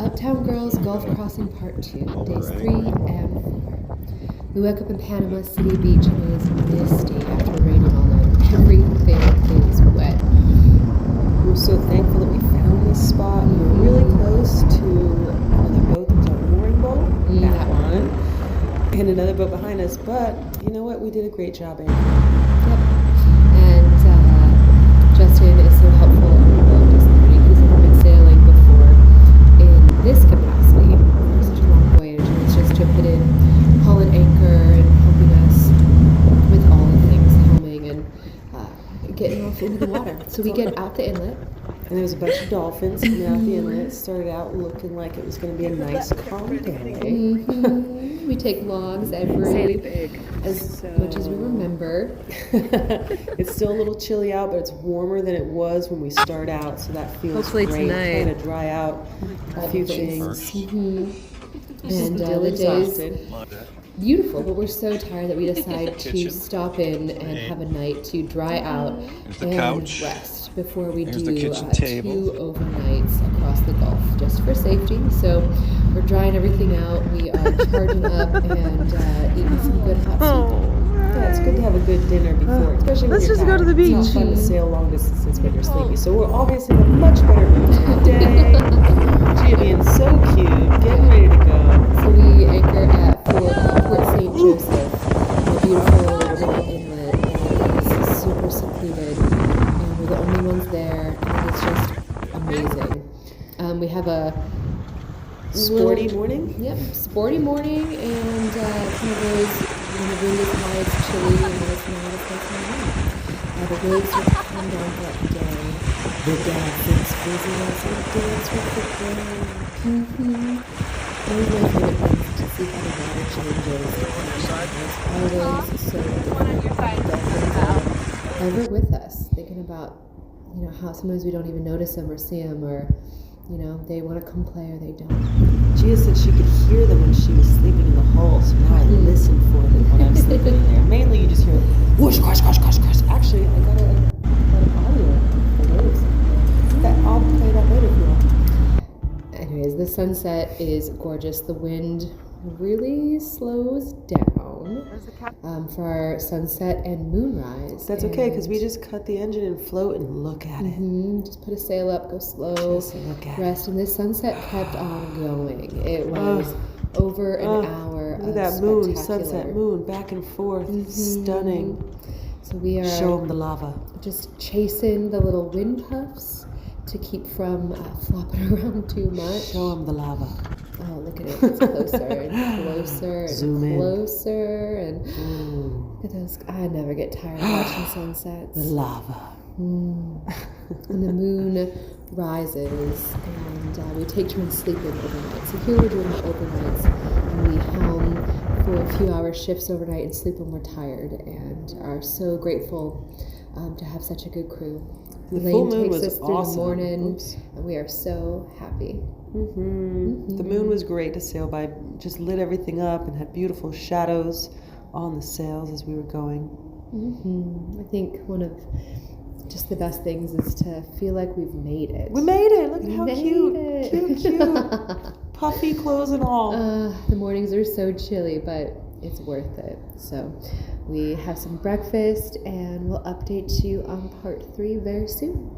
Uptown Girls Gulf Crossing Part 2, days 3 and 4. We woke up in Panama City Beach and it was misty after raining all night. Everything is wet. We're so thankful that we found this spot. We were really close to another boat that was our mooring boat. That one. And another boat behind us. But you know what? We did a great job, Amy. Yep. And Justin is so helpful on the boat this morning. He's never been sailing before in this capacity for such a long voyage. And it's just jumping in, hauling anchor, and helping us with all the things, helming and getting off into the water. So we get out the inlet. And there was a bunch of dolphins coming out the inlet. It started out looking like it was going to be a nice, calm day. We take logs as much as we remember. It's still a little chilly out, but it's warmer than it was when we start out, so that feels Hopefully great. tonight. Kind of dry out a few things. And the day's beautiful, but we're so tired that we decide to stop in and have a night to dry out and rest before we do 2 overnights across the Gulf, just for safety. So we're drying everything out. We are charging up and eating some good hot soup. Yeah, it's good to have a good dinner before, especially when Let's you're just go to the tired. It's beach. not fun to sail long distances when you're sleepy. So we're obviously in a much better mood today. Gia being so cute, getting ready to go. So we anchor at Port St. Joseph, a beautiful little inlet, and it's super secluded, and we're the only ones there, and it's just amazing. We have a Sporty morning? Yep, sporty morning, and kind of those, when the wind is high, it's chilly, and when it's not, it's nice and warm. The waves are come down throughout the day. The dolphins busy as we dance with the day. One of my favorite things to see how the water changes. It's always so different. Dolphins are ever with us, thinking about, how sometimes we don't even notice them or see them, or they want to come play or they don't. Gia said she could hear them when she was sleeping in the hull, so now I listen for them when I'm sleeping in there. Mainly you just hear whoosh, crash, crash, crash, crash. Actually, I got an audio of the waves. I'll play that later if you want. Anyways, the sunset is gorgeous. The wind really slows down for our sunset and moonrise. That's okay, because we just cut the engine and float and look at it. Just put a sail up, go slow, Just look at rest. And this sunset kept on going. It was over an hour Look of at that moon, spectacular. sunset moon, back and forth. Stunning. So we are Show them the lava. just chasing the little wind puffs to keep from flopping around too much. Show them the lava. Oh, look at it. It's closer and closer and Zoom in. closer. And look at those. I never get tired of watching sunsets. The lava. And the moon rises, and we take turns sleeping overnight. So here we're doing the overnights, and we helm for a few hour shifts overnight and sleep when we're tired, and are so grateful to have such a good crew. The Elaine full moon takes was us through awesome. the morning, and we are so happy. The moon was great to sail by. Just lit everything up and had beautiful shadows on the sails as we were going. I think one of just the best things is to feel like we've made it. We made it. Look at how Made cute. it. Cute. Puffy clothes and all. The mornings are so chilly, but it's worth it. So we have some breakfast, and we'll update you on part 3 very soon.